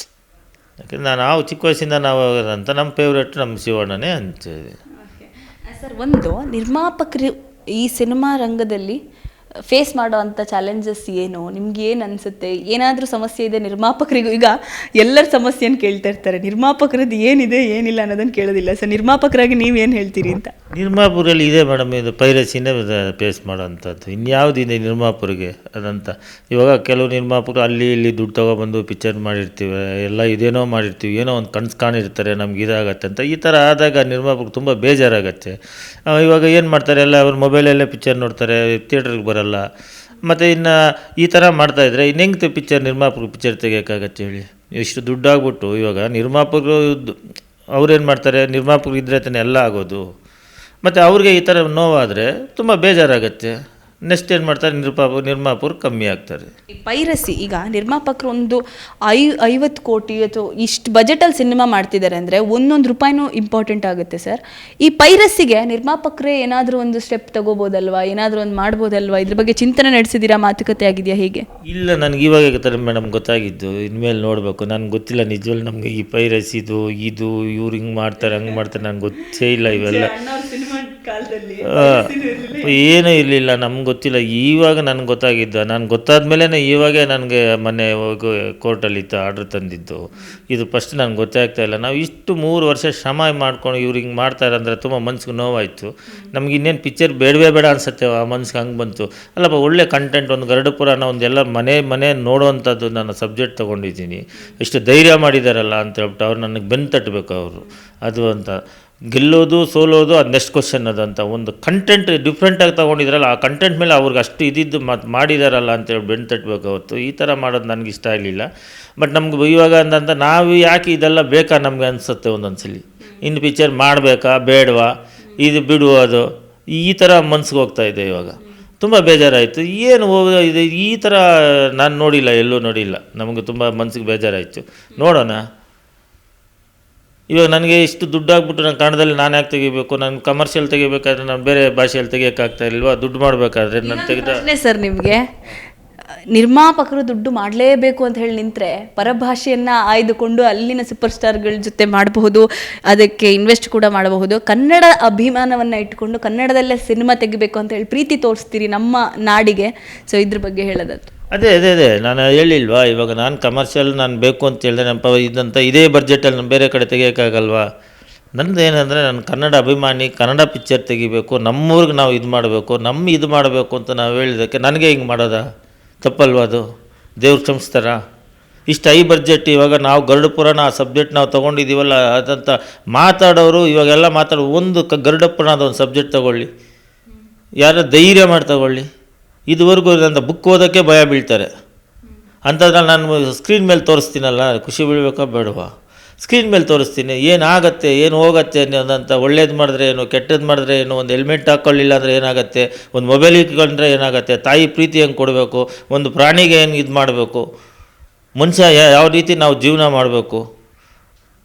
ಯಾಕೆಂದರೆ ನಾವು ಚಿಕ್ಕ ವಯಸ್ಸಿಂದ ನಾವು ಅಂತ ನಮ್ಮ ಫೇವ್ರೇಟ್ ನಮ್ಮ ಶಿವಣ್ಣನೇ ಅಂತೀವಿ. ಸರ್, ಒಂದು ನಿರ್ಮಾಪಕರು ಈ ಸಿನಿಮಾ ರಂಗದಲ್ಲಿ ಫೇಸ್ ಮಾಡೋ ಅಂಥ ಚಾಲೆಂಜಸ್ ಏನು, ನಿಮ್ಗೆ ಏನು ಅನಿಸುತ್ತೆ? ಏನಾದರೂ ಸಮಸ್ಯೆ ಇದೆ ನಿರ್ಮಾಪಕರಿಗೂ? ಈಗ ಎಲ್ಲರ ಸಮಸ್ಯೆಯನ್ನು ಕೇಳ್ತಾ ಇರ್ತಾರೆ, ನಿರ್ಮಾಪಕರದ್ದು ಏನಿದೆ ಏನಿಲ್ಲ ಅನ್ನೋದನ್ನು ಕೇಳೋದಿಲ್ಲ. ಸೊ ನಿರ್ಮಾಪಕರಾಗಿ ನೀವೇನು ಹೇಳ್ತೀರಿ ಅಂತ? ನಿರ್ಮಾಪುರಲ್ಲಿ ಇದೆ ಮೇಡಮ್, ಇದು ಪೈರಸಿನೇ ಫೇಸ್ ಮಾಡೋವಂಥದ್ದು. ಇನ್ಯಾವುದಿದೆ ನಿರ್ಮಾಪುರಿಗೆ ಅದಂತ? ಇವಾಗ ಕೆಲವು ನಿರ್ಮಾಪಕರು ಅಲ್ಲಿ ಇಲ್ಲಿ ದುಡ್ಡು ತೊಗೊಬಂದು ಪಿಕ್ಚರ್ ಮಾಡಿರ್ತೀವಿ, ಎಲ್ಲ ಇದೇನೋ ಮಾಡಿರ್ತೀವಿ, ಏನೋ ಒಂದು ಕನಸು ಕಾಣಿರ್ತಾರೆ ನಮ್ಗೆ ಇದಾಗತ್ತೆ ಅಂತ. ಈ ಥರ ಆದಾಗ ನಿರ್ಮಾಪಕರು ತುಂಬ ಬೇಜಾರಾಗತ್ತೆ. ಇವಾಗ ಏನು ಮಾಡ್ತಾರೆ, ಎಲ್ಲ ಅವ್ರ ಮೊಬೈಲಲ್ಲೇ ಪಿಕ್ಚರ್ ನೋಡ್ತಾರೆ, ಥಿಯೇಟ್ರಿಗೆ ಬರೋಲ್ಲ. ಮತ್ತು ಇನ್ನು ಈ ಥರ ಮಾಡ್ತಾಯಿದ್ರೆ ಇನ್ನು ಹೆಂಗೆ ನಿರ್ಮಾಪಕರು ಪಿಕ್ಚರ್ ತೆಗಿಯೋಕ್ಕಾಗತ್ತೆ ಹೇಳಿ? ಇಷ್ಟು ದುಡ್ಡಾಗ್ಬಿಟ್ಟು ಇವಾಗ ನಿರ್ಮಾಪಕರು ಅವ್ರೇನು ಮಾಡ್ತಾರೆ, ನಿರ್ಮಾಪಕರು ಇದ್ದರೆ ತಾನೇ ಎಲ್ಲ ಆಗೋದು. ಮತ್ತು ಅವ್ರಿಗೆ ಈ ಥರ ನೋವಾದರೆ ತುಂಬ ಬೇಜಾರಾಗತ್ತೆ. ನೆಕ್ಸ್ಟ್ ಏನು ಮಾಡ್ತಾರೆ, ನಿರ್ಮಾಪಕರು ಕಮ್ಮಿ ಆಗ್ತಾರೆ. ಈ ಪೈರಸಿ, ಈಗ ನಿರ್ಮಾಪಕರು ಒಂದು 50 ಕೋಟಿ ಅಥವಾ ಇಷ್ಟು ಬಜೆಟಲ್ಲಿ ಸಿನಿಮಾ ಮಾಡ್ತಿದ್ದಾರೆ ಅಂದರೆ ಒಂದೊಂದು ರೂಪಾಯಿನೂ ಇಂಪಾರ್ಟೆಂಟ್ ಆಗುತ್ತೆ ಸರ್. ಈ ಪೈರಸಿಗೆ ನಿರ್ಮಾಪಕರೇ ಏನಾದರೂ ಒಂದು ಸ್ಟೆಪ್ ತಗೋಬೋದಲ್ವಾ, ಏನಾದರೂ ಒಂದು ಮಾಡ್ಬೋದಲ್ವಾ? ಇದ್ರ ಬಗ್ಗೆ ಚಿಂತನೆ ನಡೆಸಿದ್ದೀರಾ, ಮಾತುಕತೆ ಆಗಿದೆಯಾ, ಹೇಗೆ? ಇಲ್ಲ, ನನಗೆ ಇವಾಗ ಮೇಡಮ್ ಗೊತ್ತಾಗಿದ್ದು, ಇನ್ಮೇಲೆ ನೋಡಬೇಕು. ನನಗೆ ಗೊತ್ತಿಲ್ಲ ನಿಜವಲ್ಲಿ ನಮಗೆ ಈ ಪೈರಸಿದು ಇದು ಇವ್ರು ಹಿಂಗೆ ಮಾಡ್ತಾರೆ ಹಂಗೆ ಮಾಡ್ತಾರೆ ನನಗೆ ಗೊತ್ತೇ ಇಲ್ಲ. ಇವೆಲ್ಲ ಏನೂ ಇರಲಿಲ್ಲ, ನಮ್ಗೆ ಗೊತ್ತಿಲ್ಲ. ಇವಾಗ ನನಗೆ ಗೊತ್ತಾಗಿದ್ದು, ನಾನು ಗೊತ್ತಾದ ಮೇಲೇ ಇವಾಗೇ ನನಗೆ ಮೊನ್ನೆ ಹೋಗಿ ಕೋರ್ಟಲ್ಲಿತ್ತು ಆರ್ಡ್ರ್ ತಂದಿದ್ದು. ಇದು ಫಸ್ಟ್ ನನಗೆ ಗೊತ್ತಾಗ್ತಾ ಇಲ್ಲ. ನಾವು ಇಷ್ಟು 3 ವರ್ಷ ಶ್ರಮ ಮಾಡ್ಕೊಂಡು ಇವ್ರು ಹಿಂಗೆ ಮಾಡ್ತಾರೆ ಅಂದರೆ ತುಂಬ ಮನ್ಸಿಗೆ ನೋವಾಯಿತು. ನಮ್ಗೆ ಇನ್ನೇನು ಪಿಕ್ಚರ್ ಬೇಡವೇ ಬೇಡ ಅನಿಸುತ್ತೆ, ಆ ಮನ್ಸಿಗೆ ಹಂಗೆ ಬಂತು. ಅಲ್ಲಪ್ಪ, ಒಳ್ಳೆ ಕಂಟೆಂಟ್, ಒಂದು ಗರುಡ ಪುರಾಣ, ಒಂದು ಎಲ್ಲ ಮನೆ ನೋಡುವಂಥದ್ದು ನಾನು ಸಬ್ಜೆಕ್ಟ್ ತೊಗೊಂಡಿದ್ದೀನಿ. ಇಷ್ಟು ಧೈರ್ಯ ಮಾಡಿದಾರಲ್ಲ ಅಂತ ಹೇಳ್ಬಿಟ್ಟು ಅವ್ರು ನನಗೆ ಬೆನ್ನು ತಟ್ಟಬೇಕು ಅವರು. ಅದು ಅಂತ ಗೆಲ್ಲೋದು ಸೋಲೋದು ಅದು ನೆಕ್ಸ್ಟ್ ಕ್ವಶನ್. ಅದಂತ ಒಂದು ಕಂಟೆಂಟ್ ಡಿಫ್ರೆಂಟಾಗಿ ತೊಗೊಂಡಿದ್ರಲ್ಲ, ಆ ಕಂಟೆಂಟ್ ಮೇಲೆ ಅವ್ರಿಗೆ ಅಷ್ಟು ಇದ್ದಿದ್ದು ಮಾಡಿದಾರಲ್ಲ ಅಂತೇಳಿ ಬೆನ್ನು ತಟ್ಟಬೇಕು ಹೊತ್ತು. ಈ ಥರ ಮಾಡೋದು ನನಗೆ ಇಷ್ಟ ಆಗಲಿಲ್ಲ. ಬಟ್ ನಮ್ಗೆ ಇವಾಗ ಅಂತ ನಾವು ಯಾಕೆ ಇದೆಲ್ಲ ಬೇಕಾ ನಮಗೆ ಅನಿಸುತ್ತೆ ಒಂದೊಂದು ಸಲ. ಇನ್ನು ಪಿಕ್ಚರ್ ಮಾಡಬೇಕಾ ಬೇಡವಾ, ಇದು ಬಿಡುವುದು, ಈ ಥರ ಮನ್ಸಿಗೆ ಹೋಗ್ತಾ ಇದೆ. ಇವಾಗ ತುಂಬ ಬೇಜಾರಾಯಿತು. ಏನು ಇದು ಈ ಥರ ನಾನು ನೋಡಿಲ್ಲ, ಎಲ್ಲೂ ನೋಡಿಲ್ಲ. ನಮಗೆ ತುಂಬ ಮನ್ಸಿಗೆ ಬೇಜಾರಾಯಿತು. ನೋಡೋಣ. ಇವಾಗ ನನಗೆ ಇಷ್ಟು ದುಡ್ಡಾಗ್ಬಿಟ್ಟು ನಾನು ಕನ್ನಡದಲ್ಲಿ ನಾನು ಯಾಕೆ ತೆಗಿಬೇಕು? ನಾನು ಕಮರ್ಷಿಯಲ್ ತೆಗಿಬೇಕಾದ್ರೆ ನಾನು ಬೇರೆ ಭಾಷೆಯಲ್ಲಿ ತೆಗಿಯೋಕ್ಕಾಗ್ತಾ ಇಲ್ವಾ? ದುಡ್ಡು ಮಾಡಬೇಕಾದ್ರೆ ನಾನು ತೆಗೆದ ಸರ್, ನಿಮಗೆ ನಿರ್ಮಾಪಕರು ದುಡ್ಡು ಮಾಡಲೇಬೇಕು ಅಂತ ಹೇಳಿ ನಿಂತರೆ ಪರಭಾಷೆಯನ್ನು ಆಯ್ದುಕೊಂಡು ಅಲ್ಲಿನ ಸೂಪರ್ ಸ್ಟಾರ್ಗಳ ಜೊತೆ ಮಾಡಬಹುದು, ಅದಕ್ಕೆ ಇನ್ವೆಸ್ಟ್ ಕೂಡ ಮಾಡಬಹುದು. ಕನ್ನಡ ಅಭಿಮಾನವನ್ನು ಇಟ್ಕೊಂಡು ಕನ್ನಡದಲ್ಲೇ ಸಿನಿಮಾ ತೆಗಿಬೇಕು ಅಂತ ಹೇಳಿ ಪ್ರೀತಿ ತೋರಿಸ್ತೀರಿ ನಮ್ಮ ನಾಡಿಗೆ. ಸೊ ಇದ್ರ ಬಗ್ಗೆ ಹೇಳೋದಾದ್ರೆ ಅದೇ ನಾನು ಹೇಳಿಲ್ವಾ, ಇವಾಗ ನಾನು ಕಮರ್ಷಿಯಲ್ ನಾನು ಬೇಕು ಅಂತ ಹೇಳಿದೆ. ನಮ್ಮ ಇದಂತ ಇದೇ ಬಡ್ಜೆಟಲ್ಲಿ ನಾನು ಬೇರೆ ಕಡೆ ತೆಗಿಯೋಕ್ಕಾಗಲ್ವಾ? ನನ್ನದು ಏನಂದರೆ ನಾನು ಕನ್ನಡ ಅಭಿಮಾನಿ, ಕನ್ನಡ ಪಿಕ್ಚರ್ ತೆಗಿಬೇಕು, ನಮ್ಮೂರಿಗೆ ನಾವು ಇದು ಮಾಡಬೇಕು, ಇದು ಮಾಡಬೇಕು ಅಂತ ನಾವು ಹೇಳಿದ್ದಕ್ಕೆ ನನಗೆ ಹಿಂಗೆ ಮಾಡೋದಾ? ತಪ್ಪಲ್ವ ಅದು? ದೇವ್ರು ಕ್ಷಮಿಸ್ತಾರ? ಇಷ್ಟು ಹೈ ಬಡ್ಜೆಟ್, ಇವಾಗ ನಾವು ಗರುಡ ಪುರಾಣ ಆ ಸಬ್ಜೆಕ್ಟ್ ನಾವು ತೊಗೊಂಡಿದ್ದೀವಲ್ಲ, ಅದಂತ ಮಾತಾಡೋರು ಇವಾಗೆಲ್ಲ ಮಾತಾಡೋ ಒಂದು ಗರುಡ ಪುರಾಣದ ಒಂದು ಸಬ್ಜೆಕ್ಟ್ ತೊಗೊಳ್ಳಿ, ಯಾರೋ ಧೈರ್ಯ ಮಾಡಿ ತಗೊಳ್ಳಿ. ಇದುವರೆಗೂ ಅಂತ ಬುಕ್ ಓದೋಕ್ಕೆ ಭಯ ಬೀಳ್ತಾರೆ. ಅಂಥದ್ರಲ್ಲಿ ನಾನು ಸ್ಕ್ರೀನ್ ಮೇಲೆ ತೋರಿಸ್ತೀನಲ್ಲ, ಖುಷಿ ಬೀಳಬೇಕಾ ಬೇಡವಾ? ಸ್ಕ್ರೀನ್ ಮೇಲೆ ತೋರಿಸ್ತೀನಿ, ಏನಾಗತ್ತೆ ಏನು ಹೋಗುತ್ತೆ ಅನ್ನೋದಂತ. ಒಳ್ಳೇದು ಮಾಡಿದ್ರೆ ಏನು, ಕೆಟ್ಟದ್ದು ಮಾಡಿದ್ರೆ ಏನು, ಒಂದು ಹೆಲ್ಮೆಟ್ ಹಾಕ್ಕೊಳ್ಳಿಲ್ಲ ಅಂದರೆ ಏನಾಗುತ್ತೆ, ಒಂದು ಮೊಬೈಲ್ ಇಟ್ಕೊಂಡ್ರೆ ಏನಾಗುತ್ತೆ, ತಾಯಿ ಪ್ರೀತಿ ಹೆಂಗೆ ಕೊಡಬೇಕು, ಒಂದು ಪ್ರಾಣಿಗೆ ಹೆಂಗೆ ಇದು ಮಾಡಬೇಕು, ಮನುಷ್ಯ ಯಾವ ರೀತಿ ನಾವು ಜೀವನ ಮಾಡಬೇಕು,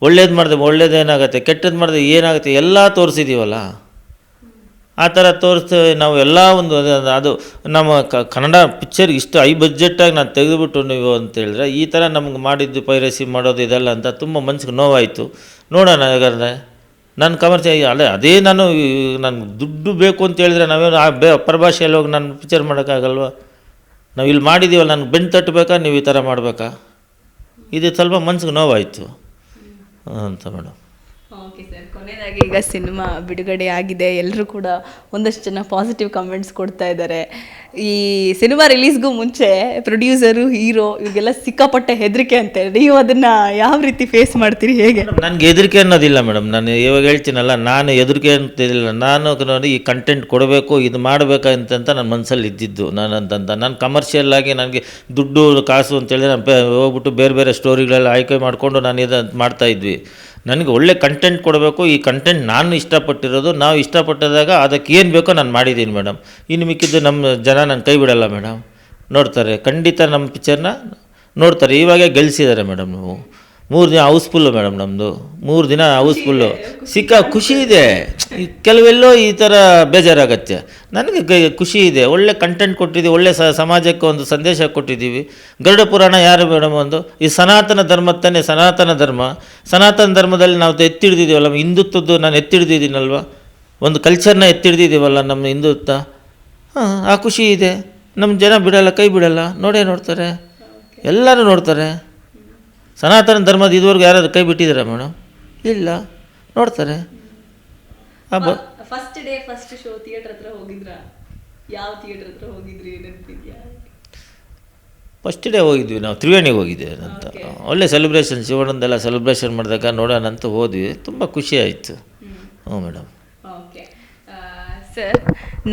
ಒಳ್ಳೇದು ಮಾಡಿದ್ರೆ ಒಳ್ಳೇದೇನಾಗುತ್ತೆ, ಕೆಟ್ಟದ್ದು ಮಾಡಿದ್ರೆ ಏನಾಗುತ್ತೆ, ಎಲ್ಲ ತೋರಿಸಿದ್ದೀವಲ್ಲ. ಆ ಥರ ತೋರಿಸ್ತೇವೆ ನಾವು ಎಲ್ಲ. ಒಂದು ಅದು ನಮ್ಮ ಕನ್ನಡ ಪಿಕ್ಚರ್ ಇಷ್ಟು ಹೈ ಬಡ್ಜೆಟ್ಟಾಗಿ ನಾನು ತೆಗೆದುಬಿಟ್ಟು ನೀವು ಅಂತ ಹೇಳಿದ್ರೆ ಈ ಥರ ನಮ್ಗೆ ಮಾಡಿದ್ದು ಪೈರಸಿ ಮಾಡೋದು ಇದೆಲ್ಲ ಅಂತ ತುಂಬ ಮನ್ಸಿಗೆ ನೋವಾಯಿತು. ನೋಡೋಣ. ಹಾಗಾದ್ರೆ ನಾನು ಕಮರ್ಷಿಯಲ್ ಅದೇ ನಾನು ದುಡ್ಡು ಬೇಕು ಅಂತ ಹೇಳಿದ್ರೆ ನಾವೇನು ಪರಭಾಷೆಯಲ್ಲಿ ಹೋಗಿ ನಾನು ಪಿಕ್ಚರ್ ಮಾಡೋಕ್ಕಾಗಲ್ವ? ನಾವು ಇಲ್ಲಿ ಮಾಡಿದ್ದೀವಲ್ಲ, ನನಗೆ ಬೆನ್ನು ತಟ್ಟಬೇಕಾ, ನೀವು ಈ ಥರ ಮಾಡಬೇಕಾ? ಇದು ಸ್ವಲ್ಪ ಮನ್ಸಿಗೆ ನೋವಾಯಿತು ಅಂತ ಮೇಡಮ್. ಓಕೆ ಸರ್, ಕೊನೆಯದಾಗಿ ಈಗ ಸಿನಿಮಾ ಬಿಡುಗಡೆ ಆಗಿದೆ, ಎಲ್ಲರೂ ಕೂಡ ಒಂದಷ್ಟು ಜನ ಪಾಸಿಟಿವ್ ಕಮೆಂಟ್ಸ್ ಕೊಡ್ತಾ ಇದ್ದಾರೆ. ಈ ಸಿನಿಮಾ ರಿಲೀಸ್ಗೂ ಮುಂಚೆ ಪ್ರೊಡ್ಯೂಸರು, ಹೀರೋ ಇವಾಗೆಲ್ಲ ಸಿಕ್ಕಾಪಟ್ಟೆ ಹೆದರಿಕೆ ಅಂತೆ. ನೀವು ಅದನ್ನು ಯಾವ ರೀತಿ ಫೇಸ್ ಮಾಡ್ತೀರಿ, ಹೇಗೆ? ನನಗೆ ಹೆದರಿಕೆ ಅನ್ನೋದಿಲ್ಲ ಮೇಡಮ್. ನಾನು ಇವಾಗ ಹೇಳ್ತೀನಲ್ಲ, ನಾನು ಹೆದರಿಕೆ ಅಂತಿಲ್ಲ. ನಾನು ನೋಡಿ ಈ ಕಂಟೆಂಟ್ ಕೊಡಬೇಕು, ಇದು ಮಾಡಬೇಕಂತ ನನ್ನ ಮನಸ್ಸಲ್ಲಿ ಇದ್ದಿದ್ದು. ನಾನು ಕಮರ್ಷಿಯಲ್ ಆಗಿ ನನಗೆ ದುಡ್ಡು ಕಾಸು ಅಂತೇಳಿದ್ರೆ ನಾನು ಹೋಗ್ಬಿಟ್ಟು ಬೇರೆ ಬೇರೆ ಸ್ಟೋರಿಗಳೆಲ್ಲ ಆಯ್ಕೆ ಮಾಡಿಕೊಂಡು ನಾನು ಇದು ಮಾಡ್ತಾಯಿದ್ವಿ. ನನಗೆ ಒಳ್ಳೆ ಕಂಟೆಂಟ್ ಕೊಡಬೇಕು. ಈ ಕಂಟೆಂಟ್ ನಾನು ಇಷ್ಟಪಟ್ಟಿರೋದು, ನಾವು ಇಷ್ಟಪಟ್ಟಿದಾಗ ಅದಕ್ಕೆ ಏನು ಬೇಕೋ ನಾನು ಮಾಡಿದ್ದೀನಿ ಮೇಡಮ್. ಇನ್ನು ಮಿಕ್ಕಿದ್ದು ನಮ್ಮ ಜನ ನನ್ನ ಕೈ ಬಿಡಲ್ಲ ಮೇಡಮ್, ನೋಡ್ತಾರೆ ಖಂಡಿತ ನಮ್ಮ ಪಿಕ್ಚರ್ನ ನೋಡ್ತಾರೆ. ಇವಾಗೇ ಗೆಲ್ಲಿಸಿದ್ದಾರೆ ಮೇಡಮ್. ನೀವು 3 ದಿನ ಹೌಸ್ಫುಲ್ಲು ಮೇಡಮ್, ನಮ್ಮದು 3 ದಿನ ಹೌಸ್ಫುಲ್ಲು. ಖುಷಿ ಇದೆ. ಕೆಲವೆಲ್ಲೋ ಈ ಥರ ಬೇಜಾರಾಗತ್ತೆ. ನನಗೆ ಖುಷಿ ಇದೆ. ಒಳ್ಳೆ ಕಂಟೆಂಟ್ ಕೊಟ್ಟಿದ್ದೀವಿ, ಒಳ್ಳೆ ಸಮಾಜಕ್ಕೆ ಒಂದು ಸಂದೇಶ ಕೊಟ್ಟಿದ್ದೀವಿ. ಗರುಡ ಪುರಾಣ ಯಾರು ಮೇಡಮ್? ಒಂದು ಈ ಸನಾತನ ಧರ್ಮ ತಾನೇ, ಸನಾತನ ಧರ್ಮದಲ್ಲಿ ನಾವು ಎತ್ತಿಡ್ದಿದ್ದೀವಲ್ಲ, ಹಿಂದುತ್ವದ್ದು ನಾನು ಎತ್ತಿಡ್ದಿದ್ದೀನಲ್ವ, ಒಂದು ಕಲ್ಚರ್ನ ಎತ್ತಿಡ್ದಿದ್ದೀವಲ್ಲ ನಮ್ಮ ಹಿಂದುತ್ವ. ಆ ಖುಷಿ ಇದೆ. ನಮ್ಮ ಜನ ಬಿಡಲ್ಲ, ಕೈ ಬಿಡಲ್ಲ, ನೋಡ್ತಾರೆ, ಎಲ್ಲರೂ ನೋಡ್ತಾರೆ. ಸನಾತನ ಧರ್ಮದ ಇದುವರೆಗೂ ಯಾರಾದ್ರೂ ಕೈ ಬಿಟ್ಟಿದ್ದೀರಾ ಮೇಡಮ್? ಇಲ್ಲ, ನೋಡ್ತಾರೆ. ಫಸ್ಟ್ ಶೋ ಥಿಯೇಟರ್ ಹತ್ರ ಹೋಗಿದ್ರಾ? ಯಾವ ಥಿಯೇಟರ್ ಹತ್ರ ಹೋಗಿದ್ರಿ ನೆನಪಿದ್ಯಾ? ಫಸ್ಟ್ ಡೇ ಹೋಗಿದ್ವಿ ನಾವು, ತ್ರಿವೇಣಿಗೆ ಹೋಗಿದ್ದೆ ಅಂತ. ಒಳ್ಳೆ ಸೆಲೆಬ್ರೇಷನ್, ಶಿವಣ್ಣಂದೆಲ್ಲ ಸೆಲೆಬ್ರೇಷನ್ ಮಾಡಿದಾಗ ನೋಡೋಣ ಅಂತ ಹೋದ್ವಿ. ತುಂಬ ಖುಷಿ ಆಯಿತು. ಹ್ಞೂ ಮೇಡಮ್. ಓಕೆ ಸರ್,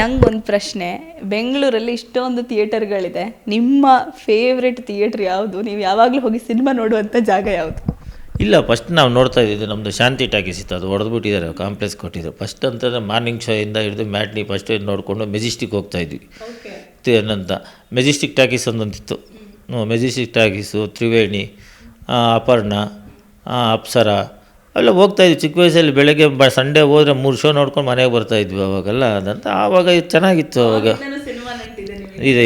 ನಂಗೊಂದು ಪ್ರಶ್ನೆ. ಬೆಂಗಳೂರಲ್ಲಿ ಇಷ್ಟೊಂದು ಥಿಯೇಟರ್ಗಳಿದೆ, ನಿಮ್ಮ ಫೇವ್ರೆಟ್ ಥಿಯೇಟ್ರ್ ಯಾವುದು? ನೀವು ಯಾವಾಗಲೂ ಹೋಗಿ ಸಿನಿಮಾ ನೋಡುವಂಥ ಜಾಗ ಯಾವುದು? ಇಲ್ಲ, ಫಸ್ಟ್ ನಾವು ನೋಡ್ತಾ ಇದ್ದಿದ್ದು ನಮ್ಮದು ಶಾಂತಿ ಟಾಕೀಸ್ ಇತ್ತು. ಅದು ಹೊಡೆದ್ಬಿಟ್ಟಿದ್ದಾರೆ, ಕಾಂಪ್ಲೆಕ್ಸ್ ಕೊಟ್ಟಿದ್ದಾರೆ. ಫಸ್ಟ್ ಅಂತಂದರೆ ಮಾರ್ನಿಂಗ್ ಶೋ ಇಂದ ಹಿಡಿದು ಮ್ಯಾಟ್ನಿ ಫಸ್ಟ್ ನೋಡಿಕೊಂಡು ಮೆಜೆಸ್ಟಿಕ್ ಹೋಗ್ತಾಯಿದ್ವಿ ಅಂತ. ಮೆಜೆಸ್ಟಿಕ್ ಟಾಕೀಸ್ ಒಂದೊಂದಿತ್ತು. ಮೆಜೆಸ್ಟಿಕ್ ಟಾಕೀಸು, ತ್ರಿವೇಣಿ, ಅಪರ್ಣ, ಅಪ್ಸರ ಎಲ್ಲ ಹೋಗ್ತಾಯಿದ್ವಿ. ಚಿಕ್ಕ ವಯಸ್ಸಲ್ಲಿ ಬೆಳಗ್ಗೆ ಸಂಡೇ ಹೋದರೆ 3 ಶೋ ನೋಡ್ಕೊಂಡು ಮನೆಗೆ ಬರ್ತಾಯಿದ್ವಿ ಅವಾಗೆಲ್ಲ. ಅದಂತ ಆವಾಗ ಚೆನ್ನಾಗಿತ್ತು. ಅವಾಗ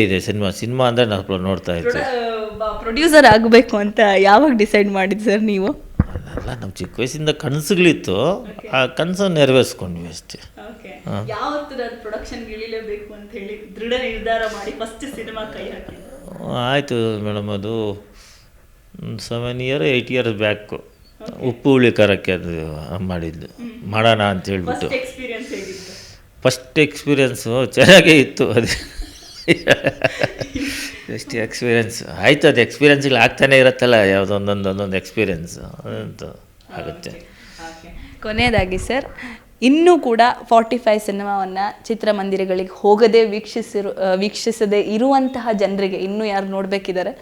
ಇದೆ ಸಿನಿಮಾ ಅಂದರೆ ನಾವು ನೋಡ್ತಾ ಇದ್ವಿ. ಪ್ರೊಡ್ಯೂಸರ್ ಆಗಬೇಕು ಅಂತ ಯಾವಾಗ ಡಿಸೈಡ್ ಮಾಡಿದ್ದು ಸರ್ ನೀವು? ಅದೆಲ್ಲ ನಮ್ಮ ಚಿಕ್ಕ ವಯಸ್ಸಿಂದ ಕನಸುಗಳಿತ್ತು, ಆ ಕನಸನ್ನು ನೆರವೇರಿಸ್ಕೊಂಡ್ವಿ ಅಷ್ಟೇ. ಆಯಿತು ಮೇಡಮ್, ಅದು 7 ಇಯರ್ 8 ಇಯರ್ಸ್ ಬ್ಯಾಕು ಉಪ್ಪು ಹುಳಿ ಖಾರಕ್ಕೆ ಅದು ಮಾಡಿದ್ದು, ಮಾಡೋಣ ಅಂತ ಹೇಳ್ಬಿಟ್ಟು. ಫಸ್ಟ್ ಎಕ್ಸ್ಪೀರಿಯೆನ್ಸು ಚೆನ್ನಾಗೇ ಇತ್ತು. ಅದು ಎಷ್ಟು ಎಕ್ಸ್ಪೀರಿಯೆನ್ಸ್ ಆಯಿತು, ಅದು ಎಕ್ಸ್ಪೀರಿಯೆನ್ಸ್ಗಳು ಆಗ್ತಾನೆ ಇರುತ್ತಲ್ಲ, ಯಾವುದೋ ಒಂದೊಂದು ಎಕ್ಸ್ಪೀರಿಯೆನ್ಸ್ ಅಂತ ಆಗುತ್ತೆ. ಕೊನೆಯದಾಗಿ ಸರ್, ಇನ್ನೂ ಕೂಡ 45 ಸಿನಿಮಾವನ್ನು ಚಿತ್ರಮಂದಿರಗಳಿಗೆ ಹೋಗದೆ ವೀಕ್ಷಿಸದೆ ಇರುವಂತಹ ಜನರಿಗೆ, ಇನ್ನೂ ಯಾರು ನೋಡಬೇಕಿದ್ದಾರೆ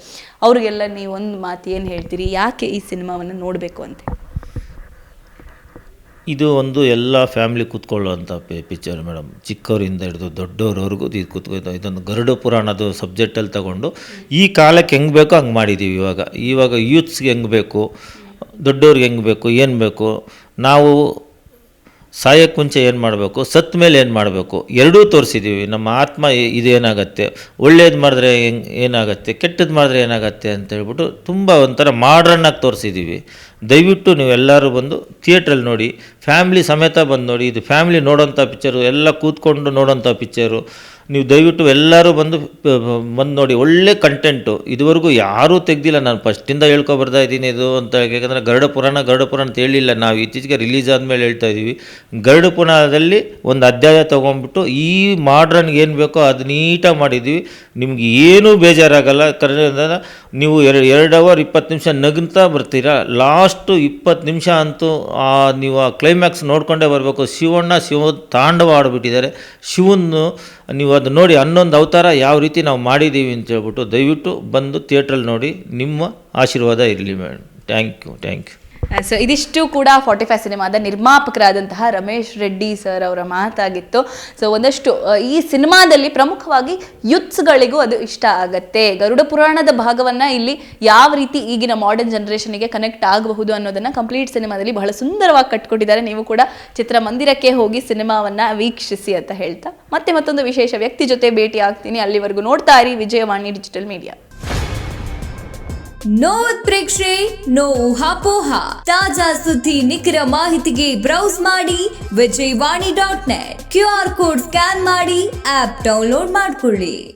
ಅವ್ರಿಗೆಲ್ಲ ನೀವು ಒಂದು ಮಾತು ಏನು ಹೇಳ್ತೀರಿ? ಯಾಕೆ ಈ ಸಿನಿಮಾವನ್ನು ನೋಡಬೇಕು ಅಂತ? ಇದು ಒಂದು ಎಲ್ಲ ಫ್ಯಾಮ್ಲಿ ಕೂತ್ಕೊಳ್ಳುವಂಥ ಪಿಕ್ಚರ್ ಮೇಡಮ್. ಚಿಕ್ಕವರಿಂದ ಹಿಡಿದು ದೊಡ್ಡವ್ರವ್ರಿಗೂ ಇದು ಕೂತ್ಕೊಳ್ತಾ. ಇದೊಂದು ಗರುಡ ಪುರಾಣದ ಸಬ್ಜೆಕ್ಟಲ್ಲಿ ತಗೊಂಡು ಈ ಕಾಲಕ್ಕೆ ಹೆಂಗೆ ಬೇಕೋ ಹಂಗೆ ಮಾಡಿದ್ದೀವಿ. ಇವಾಗ ಯೂತ್ಸ್ಗೆ ಹೆಂಗೆ ಬೇಕು, ದೊಡ್ಡವ್ರಿಗೆ ಹೆಂಗೆ ಬೇಕು, ಏನು ಬೇಕು, ನಾವು ಸಾಯಕ್ಕೆ ಮುಂಚೆ ಏನು ಮಾಡಬೇಕು, ಸತ್ತ ಮೇಲೆ ಏನು ಮಾಡಬೇಕು, ಎರಡೂ ತೋರಿಸಿದ್ದೀವಿ. ನಮ್ಮ ಆತ್ಮ ಇದೇನಾಗತ್ತೆ, ಒಳ್ಳೇದು ಮಾಡಿದ್ರೆ ಏನಾಗತ್ತೆ, ಕೆಟ್ಟದ್ದು ಮಾಡಿದ್ರೆ ಏನಾಗತ್ತೆ ಅಂತ ಹೇಳ್ಬಿಟ್ಟು ತುಂಬ ಒಂಥರ ಮಾಡ್ರನ್ನಾಗಿ ತೋರಿಸಿದ್ದೀವಿ. ದಯವಿಟ್ಟು ನೀವೆಲ್ಲರೂ ಬಂದು ಥಿಯೇಟ್ರಲ್ಲಿ ನೋಡಿ, ಫ್ಯಾಮ್ಲಿ ಸಮೇತ ಬಂದು ನೋಡಿ. ಇದು ಫ್ಯಾಮ್ಲಿ ನೋಡೋಂಥ ಪಿಕ್ಚರು, ಎಲ್ಲ ಕೂತ್ಕೊಂಡು ನೋಡೋಂಥ ಪಿಕ್ಚರು. ನೀವು ದಯವಿಟ್ಟು ಎಲ್ಲರೂ ಬಂದು ನೋಡಿ. ಒಳ್ಳೆ ಕಂಟೆಂಟು, ಇದುವರೆಗೂ ಯಾರೂ ತೆಗ್ದಿಲ್ಲ. ನಾನು ಫಸ್ಟಿಂದ ಹೇಳ್ಕೊಬರ್ತಾ ಇದ್ದೀನಿ ಇದು ಅಂತ. ಯಾಕೆಂದರೆ ಗರುಡ ಪುರಾಣ ಅಂತ ಹೇಳಿಲ್ಲ ನಾವು, ಇತ್ತೀಚೆಗೆ ರಿಲೀಸ್ ಆದಮೇಲೆ ಹೇಳ್ತಾ ಇದ್ದೀವಿ. ಗರುಡ ಪುರಾಣದಲ್ಲಿ ಒಂದು ಅಧ್ಯಾಯ ತೊಗೊಂಡ್ಬಿಟ್ಟು ಈ ಮಾಡ್ರನ್ಗೆ ಏನು ಬೇಕೋ ಅದು ನೀಟಾಗಿ ಮಾಡಿದ್ದೀವಿ. ನಿಮ್ಗೆ ಏನೂ ಬೇಜಾರಾಗಲ್ಲ. ನೀವು 2 ಅವರ್ 20 ನಿಮಿಷ ನಗ್ತಾ ಬರ್ತೀರಾ. ಲಾಸ್ಟು 20 ನಿಮಿಷ ಅಂತೂ ನೀವು ಆ ಕ್ಲೈಮ್ಯಾಕ್ಸ್ ನೋಡಿಕೊಂಡೇ ಬರಬೇಕು. ಶಿವ ತಾಂಡವ ಆಡಿಬಿಟ್ಟಿದ್ದಾರೆ. ಶಿವನು ನೀವು ಅದು ನೋಡಿ, 11 ಅವತಾರ ಯಾವ ರೀತಿ ನಾವು ಮಾಡಿದ್ದೀವಿ ಅಂತ ಹೇಳ್ಬಿಟ್ಟು ದಯವಿಟ್ಟು ಬಂದು ಥಿಯೇಟ್ರಲ್ಲಿ ನೋಡಿ. ನಿಮ್ಮ ಆಶೀರ್ವಾದ ಇರಲಿ ಮೇಡಮ್. Thank you. ಸೊ ಇದಿಷ್ಟು ಕೂಡ 45 ಸಿನಿಮಾದ ನಿರ್ಮಾಪಕರಾದಂತಹ ರಮೇಶ್ ರೆಡ್ಡಿ ಸರ್ ಅವರ ಮಾತಾಗಿತ್ತು. ಸೊ ಒಂದಷ್ಟು ಈ ಸಿನಿಮಾದಲ್ಲಿ ಪ್ರಮುಖವಾಗಿ ಯೂತ್ಸ್ಗಳಿಗೂ ಅದು ಇಷ್ಟ ಆಗತ್ತೆ. ಗರುಡ ಪುರಾಣದ ಭಾಗವನ್ನು ಇಲ್ಲಿ ಯಾವ ರೀತಿ ಈಗಿನ ಮಾಡರ್ನ್ ಜನ್ರೇಷನ್ಗೆ ಕನೆಕ್ಟ್ ಆಗಬಹುದು ಅನ್ನೋದನ್ನು ಕಂಪ್ಲೀಟ್ ಸಿನಿಮಾದಲ್ಲಿ ಬಹಳ ಸುಂದರವಾಗಿ ಕಟ್ಕೊಟ್ಟಿದ್ದಾರೆ. ನೀವು ಕೂಡ ಚಿತ್ರಮಂದಿರಕ್ಕೆ ಹೋಗಿ ಸಿನಿಮಾವನ್ನು ವೀಕ್ಷಿಸಿ ಅಂತ ಹೇಳ್ತಾ ಮತ್ತೆ ಮತ್ತೊಂದು ವಿಶೇಷ ವ್ಯಕ್ತಿ ಜೊತೆ ಭೇಟಿ ಆಗ್ತೀನಿ. ಅಲ್ಲಿವರೆಗೂ ನೋಡ್ತಾ ಇರಿ ವಿಜಯವಾಣಿ ಡಿಜಿಟಲ್ ಮೀಡಿಯಾ. ನೋ ಉತ್ಪ್ರೇಕ್ಷೆ, ನೋ ಊಹಾಪೋಹ. ತಾಜಾ ಸುದ್ದಿ ನಿಖರ ಮಾಹಿತಿಗೆ ಬ್ರೌಸ್ ಮಾಡಿ ವಿಜಯವಾಣಿ.net. QR ಕೋಡ್ ಸ್ಕ್ಯಾನ್ ಮಾಡಿ ಆಪ್ ಡೌನ್ಲೋಡ್ ಮಾಡಿಕೊಳ್ಳಿ.